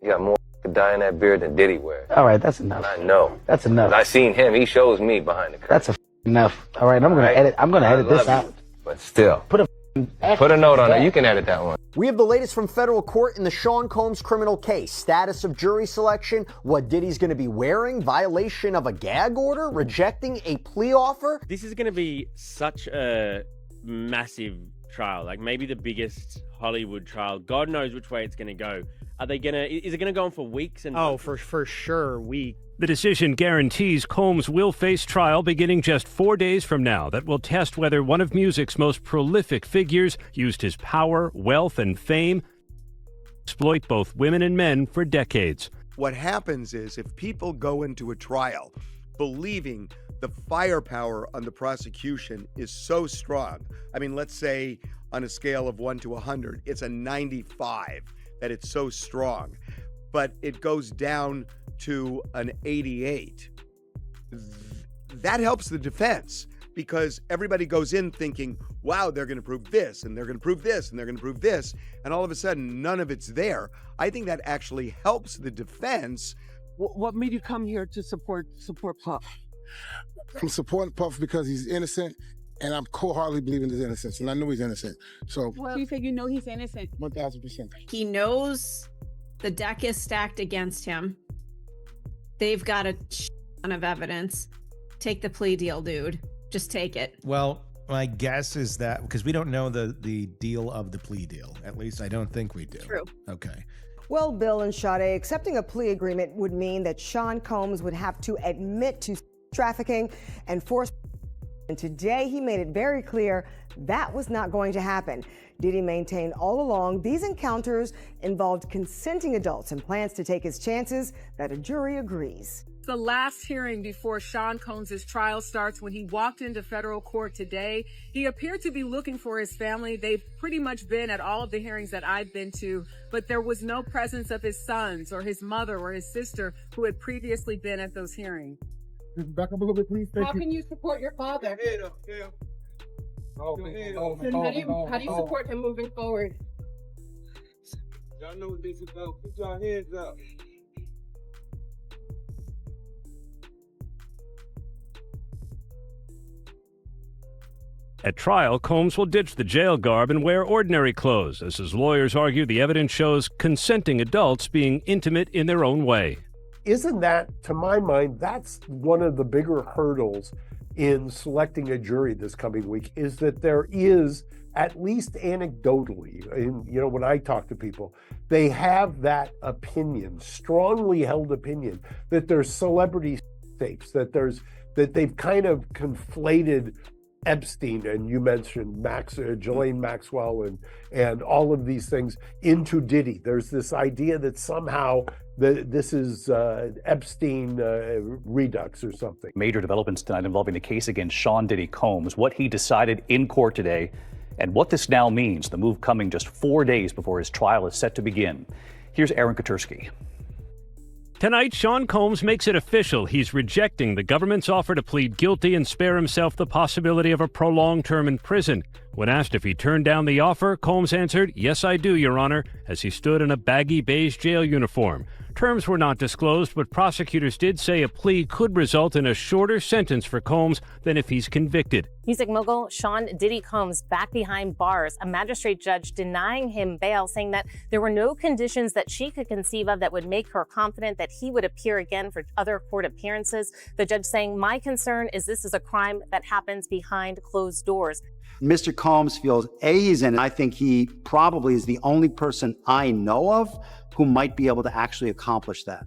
You got more dye in that beard than Diddy wears. All right, that's enough. I know. That's enough. I seen him. He shows me behind the curtain. That's enough. All right, I'm gonna edit this out. But still, Put a note on it. You can edit that one. We have the latest from federal court in the Sean Combs criminal case. Status of jury selection, what Diddy's going to be wearing, violation of a gag order, rejecting a plea offer. This is going to be such a massive trial, like maybe the biggest Hollywood trial. God knows which way it's going to go. Is it going to go on for weeks? For sure, weeks. The decision guarantees Combs will face trial beginning just 4 days from now that will test whether one of music's most prolific figures used his power, wealth, and fame to exploit both women and men for decades. What happens is if people go into a trial believing the firepower on the prosecution is so strong, I mean, let's say on a scale of 1 to 100, it's a 95 that it's so strong, but it goes down to an 88. That helps the defense because everybody goes in thinking, wow, they're going to prove this and they're going to prove this and they're going to prove this. And all of a sudden, none of it's there. I think that actually helps the defense. What made you come here to support Puff? I'm supporting Puff because he's innocent and I'm wholeheartedly believing his innocence. And I know he's innocent. So, well, you said you know he's innocent. 1,000%. He knows the deck is stacked against him. They've got a ton of evidence. Take the plea deal, dude. Just take it. Well, my guess is that because we don't know the deal of the plea deal. At least I don't think we do. True. Okay. Well, Bill and Sade, accepting a plea agreement would mean that Sean Combs would have to admit to trafficking and force. And today he made it very clear that was not going to happen. Diddy maintained all along these encounters involved consenting adults and plans to take his chances that a jury agrees. The last hearing before Sean Combs' trial starts, when he walked into federal court today, he appeared to be looking for his family. They've pretty much been at all of the hearings that I've been to, but there was no presence of his sons or his mother or his sister who had previously been at those hearings. Back up a little bit, please. How can you support your father? How do you support him moving forward? Y'all know what this is about. Put your hands up. At trial, Combs will ditch the jail garb and wear ordinary clothes, as his lawyers argue the evidence shows consenting adults being intimate in their own way. Isn't that, to my mind, that's one of the bigger hurdles in selecting a jury this coming week, is that there is, at least anecdotally, when I talk to people, they have that opinion, strongly held opinion, that there's celebrity tapes, that they've kind of conflated Epstein, and you mentioned Ghislaine Maxwell and all of these things into Diddy. There's this idea that somehow this is Epstein redux or something. Major developments tonight involving the case against Sean Diddy Combs, what he decided in court today, and what this now means, the move coming just 4 days before his trial is set to begin. Here's Aaron Katursky. Tonight, Sean Combs makes it official. He's rejecting the government's offer to plead guilty and spare himself the possibility of a prolonged term in prison. When asked if he turned down the offer, Combs answered, "Yes, I do, Your Honor," as he stood in a baggy beige jail uniform. Terms were not disclosed, but prosecutors did say a plea could result in a shorter sentence for Combs than if he's convicted. Music mogul Sean Diddy Combs back behind bars, a magistrate judge denying him bail, saying that there were no conditions that she could conceive of that would make her confident that he would appear again for other court appearances. The judge saying, "My concern is this is a crime that happens behind closed doors." Mr. Combs feels he's in. I think he probably is the only person I know of who might be able to actually accomplish that.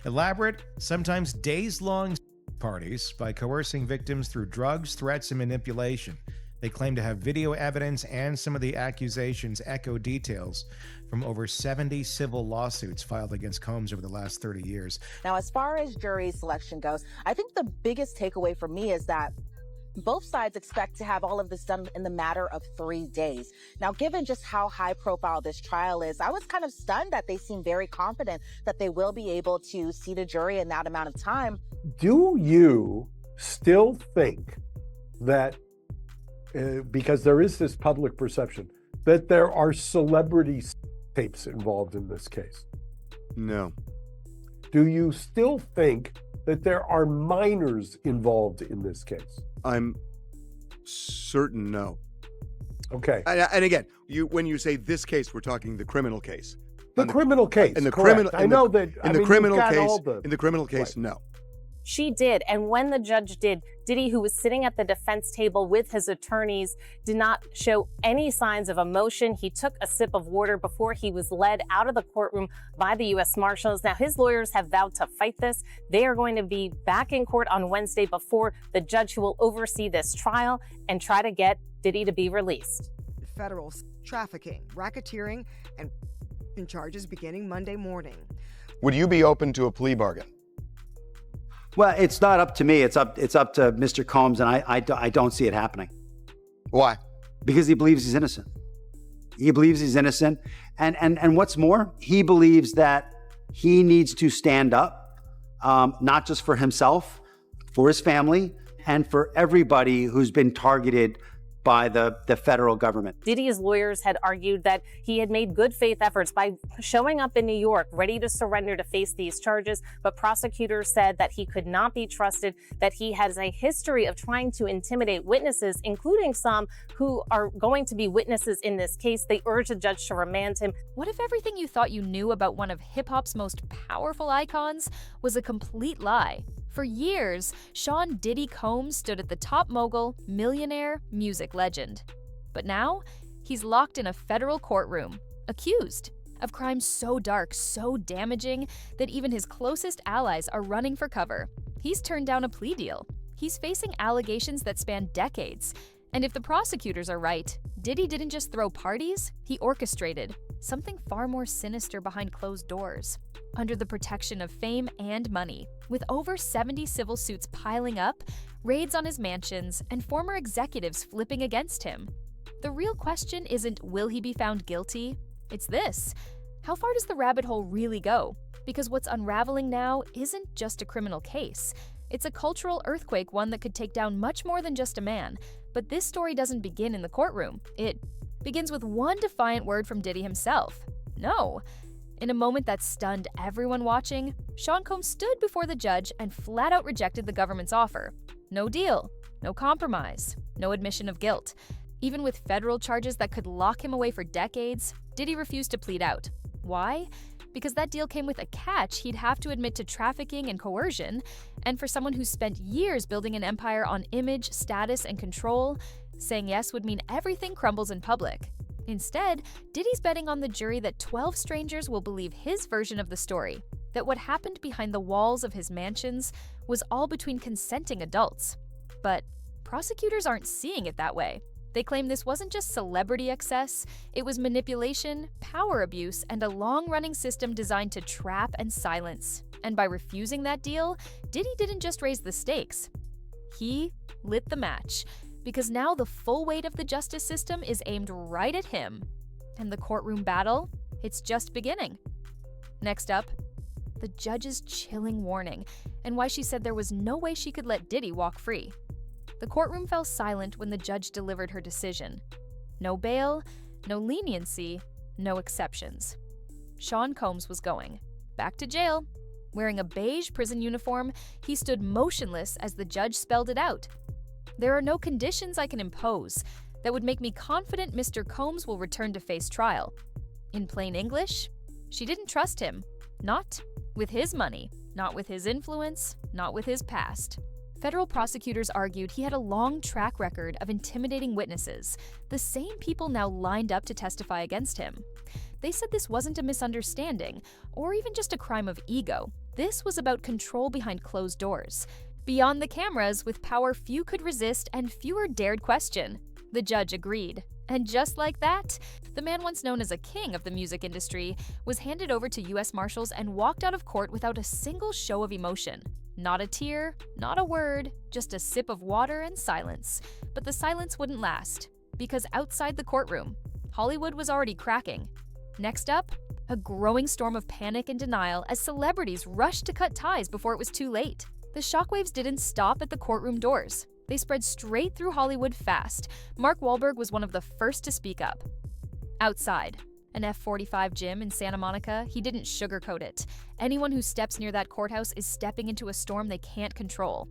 Elaborate, sometimes days-long parties by coercing victims through drugs, threats, and manipulation. They claim to have video evidence, and some of the accusations echo details from over 70 civil lawsuits filed against Combs over the last 30 years. Now, as far as jury selection goes, I think the biggest takeaway for me is that both sides expect to have all of this done in the matter of 3 days. Now, given just how high profile this trial is, I was kind of stunned that they seem very confident that they will be able to seat a jury in that amount of time. Do you still think that, because there is this public perception, that there are celebrity tapes involved in this case? No. Do you still think that there are minors involved in this case? I'm certain no. Okay. And again, when you say this case, we're talking the criminal case. The criminal case. In the correct. criminal, I know that. in the criminal case, no. She did. And when the judge did, Diddy, who was sitting at the defense table with his attorneys, did not show any signs of emotion. He took a sip of water before he was led out of the courtroom by the U.S. Marshals. Now, his lawyers have vowed to fight this. They are going to be back in court on Wednesday before the judge who will oversee this trial and try to get Diddy to be released. Federal trafficking, racketeering, and charges beginning Monday morning. Would you be open to a plea bargain? Well, it's not up to me. It's up to Mr. Combs, and I don't see it happening. Why? Because he believes he's innocent. He believes he's innocent. And what's more, he believes that he needs to stand up, not just for himself, for his family, and for everybody who's been targeted by the federal government. Diddy's lawyers had argued that he had made good faith efforts by showing up in New York, ready to surrender to face these charges, but prosecutors said that he could not be trusted, that he has a history of trying to intimidate witnesses, including some who are going to be witnesses in this case. They urged the judge to remand him. What if everything you thought you knew about one of hip-hop's most powerful icons was a complete lie? For years, Sean Diddy Combs stood at the top mogul, millionaire, music legend. But now, he's locked in a federal courtroom, accused of crimes so dark, so damaging, that even his closest allies are running for cover. He's turned down a plea deal. He's facing allegations that span decades. And if the prosecutors are right, Diddy didn't just throw parties, he orchestrated something far more sinister behind closed doors, under the protection of fame and money. With over 70 civil suits piling up, raids on his mansions, and former executives flipping against him. The real question isn't, will he be found guilty? It's this: how far does the rabbit hole really go? Because what's unraveling now isn't just a criminal case. It's a cultural earthquake, one that could take down much more than just a man. But this story doesn't begin in the courtroom. It begins with one defiant word from Diddy himself: no. In a moment that stunned everyone watching, Sean Combs stood before the judge and flat out rejected the government's offer. No deal, no compromise, no admission of guilt. Even with federal charges that could lock him away for decades, Diddy refused to plead out. Why? Because that deal came with a catch. He'd have to admit to trafficking and coercion, and for someone who spent years building an empire on image, status, and control, saying yes would mean everything crumbles in public. Instead, Diddy's betting on the jury that 12 strangers will believe his version of the story, that what happened behind the walls of his mansions was all between consenting adults. But prosecutors aren't seeing it that way. They claim this wasn't just celebrity excess, it was manipulation, power abuse, and a long-running system designed to trap and silence. And by refusing that deal, Diddy didn't just raise the stakes. He lit the match. Because now the full weight of the justice system is aimed right at him. And the courtroom battle, it's just beginning. Next up, the judge's chilling warning, and why she said there was no way she could let Diddy walk free. The courtroom fell silent when the judge delivered her decision. No bail, no leniency, no exceptions. Sean Combs was going back to jail. Wearing a beige prison uniform, he stood motionless as the judge spelled it out. There are no conditions I can impose that would make me confident Mr. Combs will return to face trial. In plain English, she didn't trust him. Not with his money, not with his influence, not with his past. Federal prosecutors argued he had a long track record of intimidating witnesses, the same people now lined up to testify against him. They said this wasn't a misunderstanding, or even just a crime of ego. This was about control behind closed doors. Beyond the cameras, with power few could resist and fewer dared question. The judge agreed. And just like that, the man once known as a king of the music industry was handed over to U.S. Marshals and walked out of court without a single show of emotion. Not a tear, not a word, just a sip of water and silence. But the silence wouldn't last, because outside the courtroom, Hollywood was already cracking. Next up, a growing storm of panic and denial as celebrities rushed to cut ties before it was too late. The shockwaves didn't stop at the courtroom doors. They spread straight through Hollywood fast. Mark Wahlberg was one of the first to speak up. Outside, An F-45 gym in Santa Monica, he didn't sugarcoat it. Anyone who steps near that courthouse is stepping into a storm they can't control.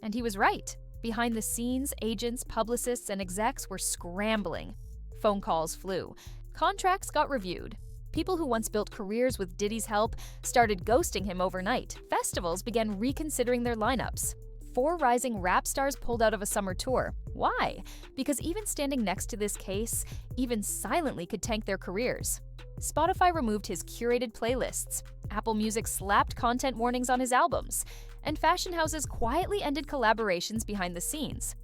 And he was right. Behind the scenes, agents, publicists, and execs were scrambling. Phone calls flew. Contracts got reviewed. People who once built careers with Diddy's help started ghosting him overnight. Festivals began reconsidering their lineups. 4 rising rap stars pulled out of a summer tour. Why? Because even standing next to this case, even silently could tank their careers. Spotify removed his curated playlists. Apple Music slapped content warnings on his albums. And fashion houses quietly ended collaborations behind the scenes.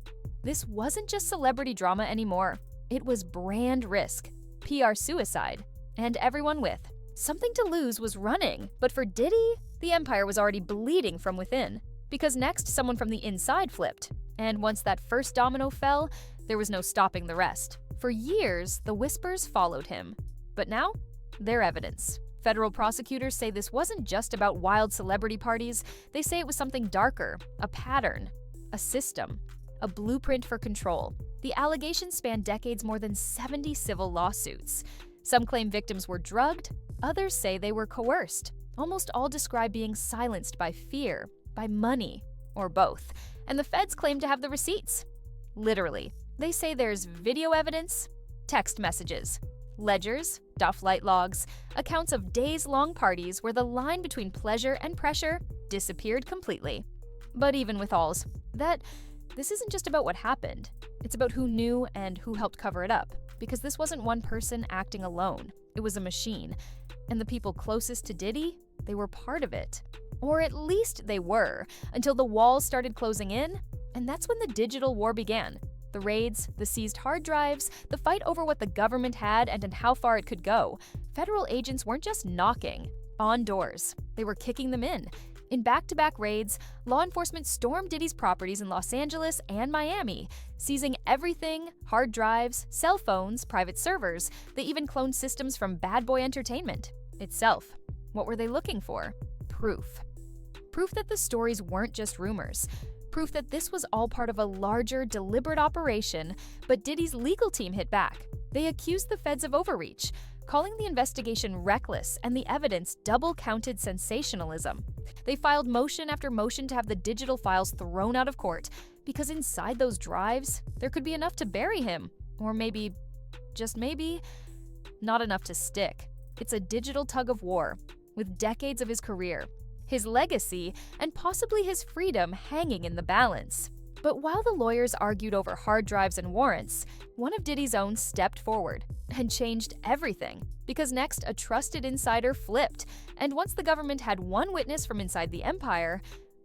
This wasn't just celebrity drama anymore. It was brand risk, PR suicide, and everyone with something to lose was running. But for Diddy, the empire was already bleeding from within. Because next, someone from the inside flipped. And once that first domino fell, there was no stopping the rest. For years, the whispers followed him. But now, they're evidence. Federal prosecutors say this wasn't just about wild celebrity parties. They say it was something darker, a pattern, a system, a blueprint for control. The allegations span decades, more than 70 civil lawsuits. Some claim victims were drugged, others say they were coerced. Almost all describe being silenced by fear, by money, or both. And the feds claim to have the receipts. Literally. They say there's video evidence, text messages, ledgers, Duff Light logs, accounts of days-long parties where the line between pleasure and pressure disappeared completely. But even with alls, this isn't just about what happened. It's about who knew and who helped cover it up. Because this wasn't one person acting alone. It was a machine. And the people closest to Diddy, they were part of it. Or at least they were, until the walls started closing in, and that's when the digital war began. The raids, the seized hard drives, the fight over what the government had and how far it could go. Federal agents weren't just knocking on doors, they were kicking them in. In back-to-back raids, law enforcement stormed Diddy's properties in Los Angeles and Miami, seizing everything, hard drives, cell phones, private servers. They even cloned systems from Bad Boy Entertainment itself. What were they looking for? Proof. Proof that the stories weren't just rumors. Proof that this was all part of a larger, deliberate operation, but Diddy's legal team hit back. They accused the feds of overreach, calling the investigation reckless and the evidence double-counted sensationalism. They filed motion after motion to have the digital files thrown out of court, because inside those drives, there could be enough to bury him. Or maybe, just maybe, not enough to stick. It's a digital tug-of-war, with decades of his career, his legacy, and possibly his freedom hanging in the balance. But while the lawyers argued over hard drives and warrants, one of Diddy's own stepped forward and changed everything. Because next, a trusted insider flipped, and once the government had one witness from inside the empire,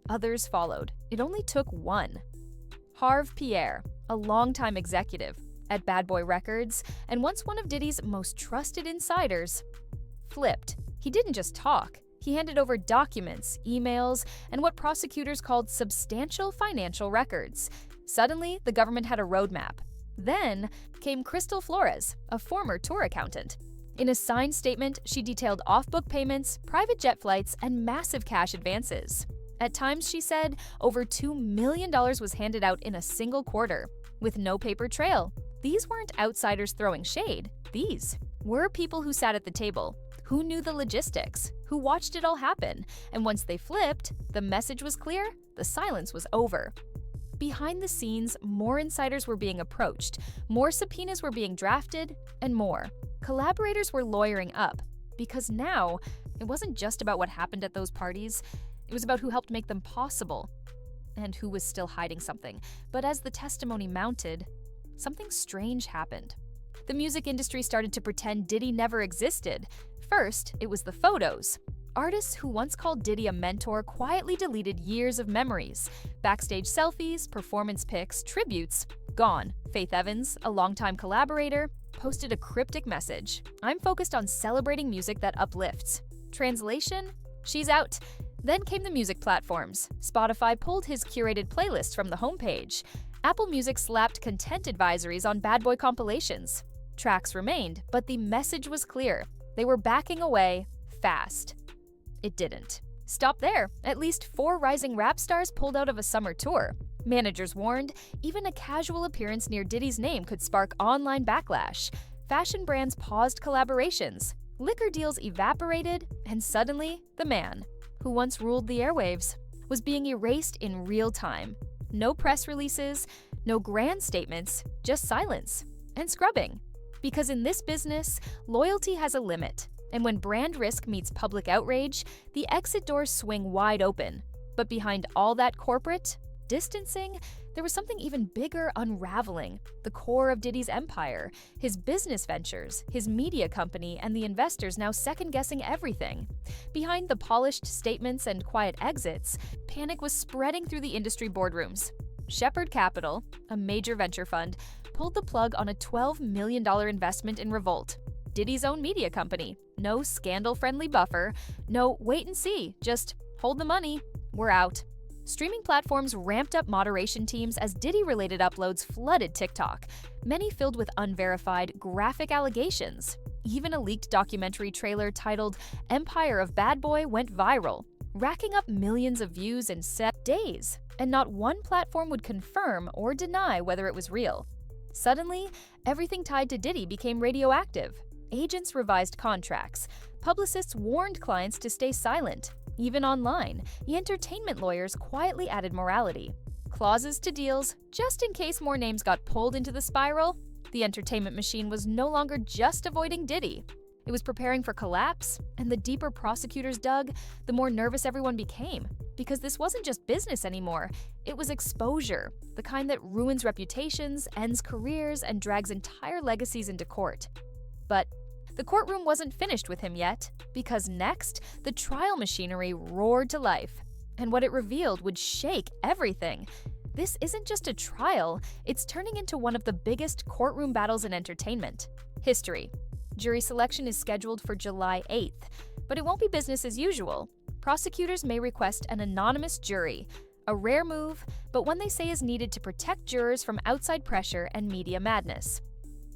others followed. It only took one. Harve Pierre, a longtime executive at Bad Boy Records, and once one of Diddy's most trusted insiders, flipped. He didn't just talk. He handed over documents, emails, and what prosecutors called substantial financial records. Suddenly, the government had a roadmap. Then came Crystal Flores, a former tour accountant. In a signed statement, she detailed off-book payments, private jet flights, and massive cash advances. At times, she said, over $2 million was handed out in a single quarter, with no paper trail. These weren't outsiders throwing shade. These were people who sat at the table, who knew the logistics, who watched it all happen, and once they flipped, the message was clear, the silence was over. Behind the scenes, more insiders were being approached, more subpoenas were being drafted, and more. Collaborators were lawyering up, because now, it wasn't just about what happened at those parties, it was about who helped make them possible, and who was still hiding something. But as the testimony mounted, something strange happened. The music industry started to pretend Diddy never existed. First, it was the photos. Artists who once called Diddy a mentor quietly deleted years of memories. Backstage selfies, performance pics, tributes, gone. Faith Evans, a longtime collaborator, posted a cryptic message. I'm focused on celebrating music that uplifts. Translation? She's out. Then came the music platforms. Spotify pulled his curated playlist from the homepage. Apple Music slapped content advisories on Bad Boy compilations. Tracks remained, but the message was clear. They were backing away fast. It didn't stop there. At least 4 rising rap stars pulled out of a summer tour. Managers warned even a casual appearance near Diddy's name could spark online backlash. fashion brands paused collaborations, liquor deals evaporated, and suddenly, the man, who once ruled the airwaves, was being erased in real time. No press releases, no grand statements, just silence and scrubbing. Because in this business, loyalty has a limit, and when brand risk meets public outrage, the exit doors swing wide open. But behind all that corporate distancing, there was something even bigger unraveling: the core of Diddy's empire, his business ventures, his media company, and the investors now second-guessing everything. Behind the polished statements and quiet exits, panic was spreading through the industry boardrooms. Shepherd Capital, a major venture fund, pulled the plug on a $12 million investment in Revolt, Diddy's own media company. No scandal-friendly buffer, no wait and see, just hold the money, we're out. Streaming platforms ramped up moderation teams as Diddy-related uploads flooded TikTok, many filled with unverified, graphic allegations. Even a leaked documentary trailer titled Empire of Bad Boy went viral, racking up millions of views in 7 days, and not one platform would confirm or deny whether it was real. Suddenly, everything tied to Diddy became radioactive. Agents revised contracts. Publicists warned clients to stay silent. Even online, the entertainment lawyers quietly added morality. Clauses to deals, just in case more names got pulled into the spiral. The entertainment machine was no longer just avoiding Diddy. It was preparing for collapse, and the deeper prosecutors dug, the more nervous everyone became. Because this wasn't just business anymore, it was exposure, the kind that ruins reputations, ends careers, and drags entire legacies into court. But the courtroom wasn't finished with him yet, because next, the trial machinery roared to life. And what it revealed would shake everything. This isn't just a trial, it's turning into one of the biggest courtroom battles in entertainment history. Jury selection is scheduled for July 8th, but it won't be business as usual. Prosecutors may request an anonymous jury, a rare move, but one they say is needed to protect jurors from outside pressure and media madness.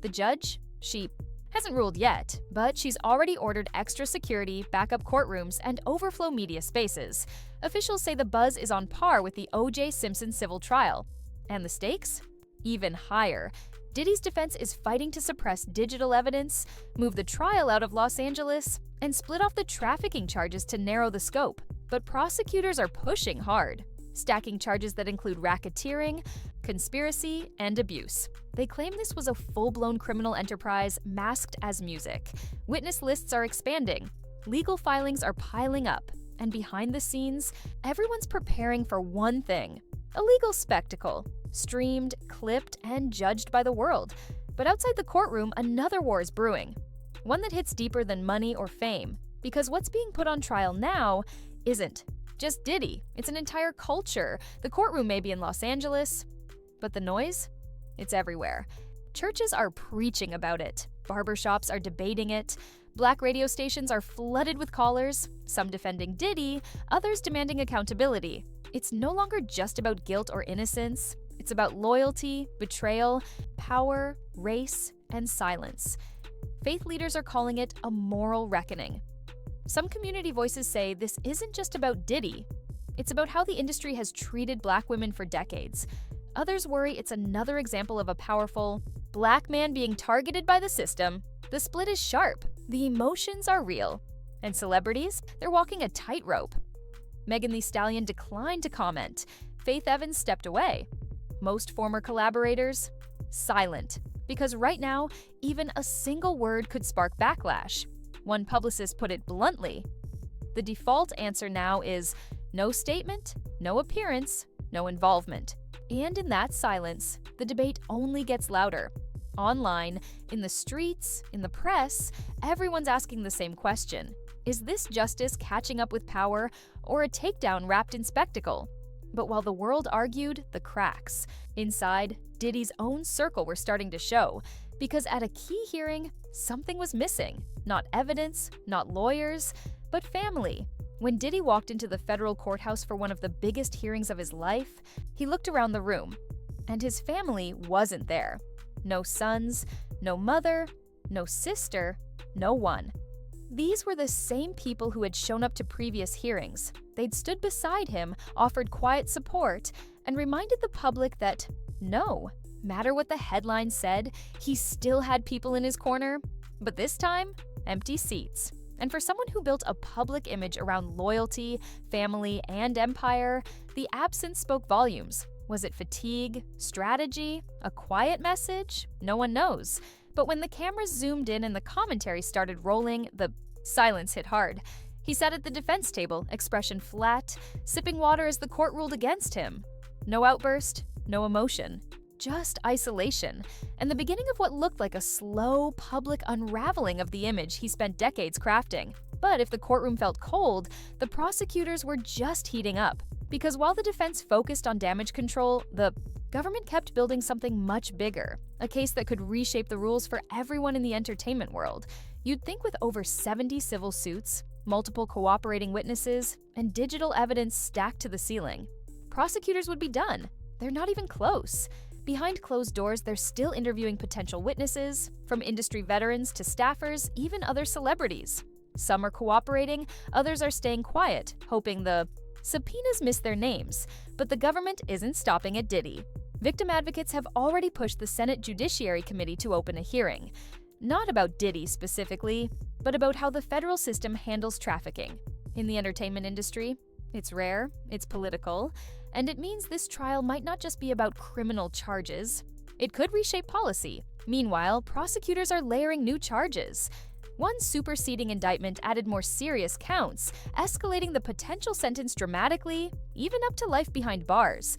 The judge? She hasn't ruled yet, but she's already ordered extra security, backup courtrooms, and overflow media spaces. Officials say the buzz is on par with the O.J. Simpson civil trial. And the stakes? Even higher. Diddy's defense is fighting to suppress digital evidence, move the trial out of Los Angeles, and split off the trafficking charges to narrow the scope. But prosecutors are pushing hard, stacking charges that include racketeering, conspiracy, and abuse. They claim this was a full-blown criminal enterprise masked as music. Witness lists are expanding, legal filings are piling up, and behind the scenes, everyone's preparing for one thing: a legal spectacle, streamed, clipped, and judged by the world. But outside the courtroom, another war is brewing, one that hits deeper than money or fame, because what's being put on trial now isn't just Diddy, it's an entire culture. The courtroom may be in Los Angeles, but the noise? It's everywhere. Churches are preaching about it. Barbershops are debating it. Black radio stations are flooded with callers, some defending Diddy, others demanding accountability. It's no longer just about guilt or innocence. It's about loyalty, betrayal, power, race, and silence. Faith leaders are calling it a moral reckoning. Some community voices say this isn't just about Diddy. It's about how the industry has treated Black women for decades. Others worry it's another example of a powerful Black man being targeted by the system. The split is sharp. The emotions are real. And celebrities? They're walking a tightrope. Megan Thee Stallion declined to comment. Faith Evans stepped away. Most former collaborators? Silent. Because right now, even a single word could spark backlash. One publicist put it bluntly. The default answer now is no statement, no appearance, no involvement. And in that silence, the debate only gets louder. Online, in the streets, in the press, everyone's asking the same question. Is this justice catching up with power, or a takedown wrapped in spectacle? But while the world argued, the cracks inside Diddy's own circle were starting to show, because at a key hearing, something was missing. Not evidence, not lawyers, but family. When Diddy walked into the federal courthouse for one of the biggest hearings of his life, he looked around the room, and his family wasn't there. No sons, no mother, no sister, no one. These were the same people who had shown up to previous hearings. They'd stood beside him, offered quiet support, and reminded the public that, no, matter what the headline said, he still had people in his corner. But this time, empty seats. And for someone who built a public image around loyalty, family, and empire, the absence spoke volumes. Was it fatigue, strategy, a quiet message? No one knows. But when the cameras zoomed in and the commentary started rolling, the silence hit hard. He sat at the defense table, expression flat, sipping water as the court ruled against him. No outburst, no emotion, just isolation, and the beginning of what looked like a slow, public unraveling of the image he spent decades crafting. But if the courtroom felt cold, the prosecutors were just heating up. Because while the defense focused on damage control, the government kept building something much bigger, a case that could reshape the rules for everyone in the entertainment world. You'd think with over 70 civil suits, multiple cooperating witnesses, and digital evidence stacked to the ceiling, prosecutors would be done. They're not even close. Behind closed doors, they're still interviewing potential witnesses, from industry veterans to staffers, even other celebrities. Some are cooperating, others are staying quiet, hoping the subpoenas miss their names. But the government isn't stopping at Diddy. Victim advocates have already pushed the Senate Judiciary Committee to open a hearing. Not about Diddy specifically, but about how the federal system handles trafficking. In the entertainment industry, it's rare, it's political, and it means this trial might not just be about criminal charges. It could reshape policy. Meanwhile, prosecutors are layering new charges. One superseding indictment added more serious counts, escalating the potential sentence dramatically, even up to life behind bars.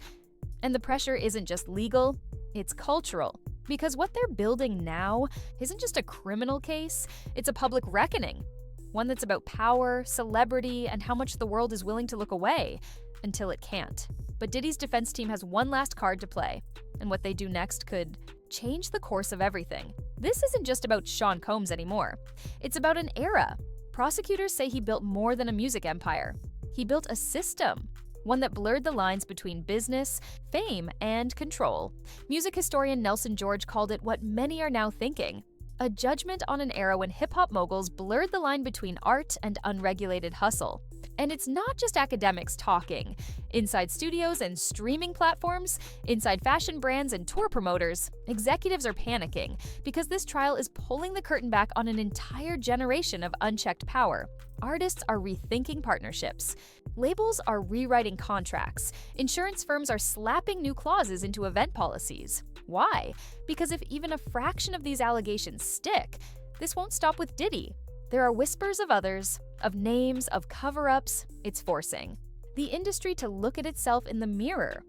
And the pressure isn't just legal, it's cultural. Because what they're building now isn't just a criminal case, it's a public reckoning. One that's about power, celebrity, and how much the world is willing to look away until it can't. But Diddy's defense team has one last card to play, and what they do next could change the course of everything. This isn't just about Sean Combs anymore. It's about an era. Prosecutors say he built more than a music empire. He built a system, one that blurred the lines between business, fame, and control. Music historian Nelson George called it what many are now thinking: a judgment on an era when hip-hop moguls blurred the line between art and unregulated hustle. And it's not just academics talking. Inside studios and streaming platforms, inside fashion brands and tour promoters, executives are panicking because this trial is pulling the curtain back on an entire generation of unchecked power. Artists are rethinking partnerships. Labels are rewriting contracts. Insurance firms are slapping new clauses into event policies. Why? Because if even a fraction of these allegations stick, this won't stop with Diddy. There are whispers of others, of names, of cover-ups. It's forcing the industry to look at itself in the mirror.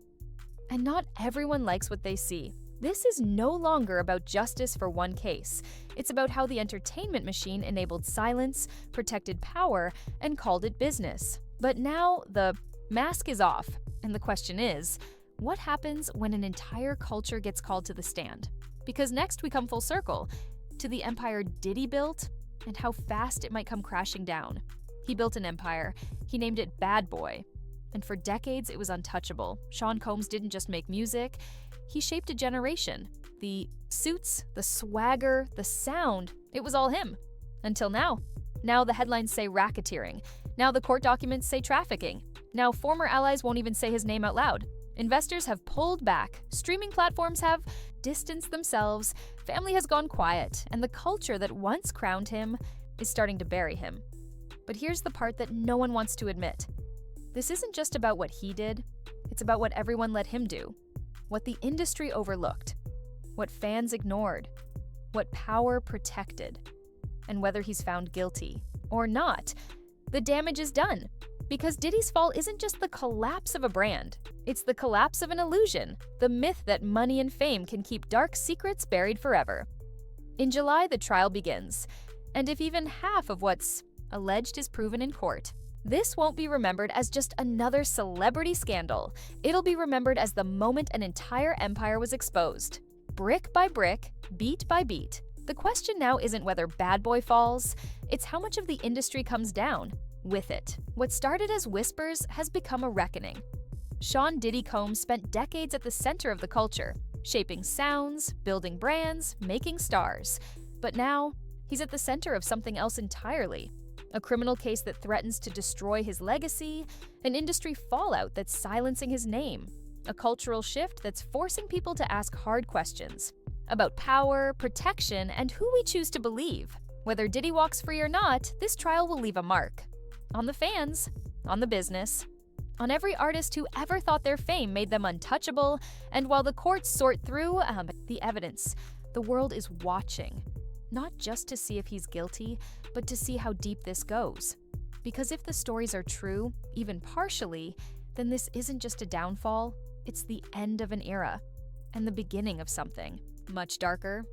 And not everyone likes what they see. This is no longer about justice for one case. It's about how the entertainment machine enabled silence, protected power, and called it business. But now the mask is off, and the question is, what happens when an entire culture gets called to the stand? Because next we come full circle to the empire Diddy built and how fast it might come crashing down. He built an empire. He named it Bad Boy. And for decades, it was untouchable. Sean Combs didn't just make music. He shaped a generation. The suits, the swagger, the sound, it was all him. Until now. Now the headlines say racketeering. Now the court documents say trafficking. Now former allies won't even say his name out loud. Investors have pulled back. Streaming platforms have distanced themselves. Family has gone quiet. And the culture that once crowned him is starting to bury him. But here's the part that no one wants to admit. This isn't just about what he did. It's about what everyone let him do. What the industry overlooked. What fans ignored. What power protected. And whether he's found guilty or not, the damage is done. Because Diddy's fall isn't just the collapse of a brand. It's the collapse of an illusion. The myth that money and fame can keep dark secrets buried forever. In July, the trial begins. And if even half of what's alleged is proven in court, this won't be remembered as just another celebrity scandal. It'll be remembered as the moment an entire empire was exposed. Brick by brick, beat by beat. The question now isn't whether Bad Boy falls, it's how much of the industry comes down with it. What started as whispers has become a reckoning. Sean Diddy Combs spent decades at the center of the culture, shaping sounds, building brands, making stars. But now, he's at the center of something else entirely. A criminal case that threatens to destroy his legacy, an industry fallout that's silencing his name, A cultural shift that's forcing people to ask hard questions about power, protection, and who we choose to believe. Whether Diddy walks free or not, this trial will leave a mark. On the fans, on the business, on every artist who ever thought their fame made them untouchable, and while the courts sort through the evidence, the world is watching. Not just to see if he's guilty, but to see how deep this goes. Because if the stories are true, even partially, then this isn't just a downfall, it's the end of an era, and the beginning of something much darker,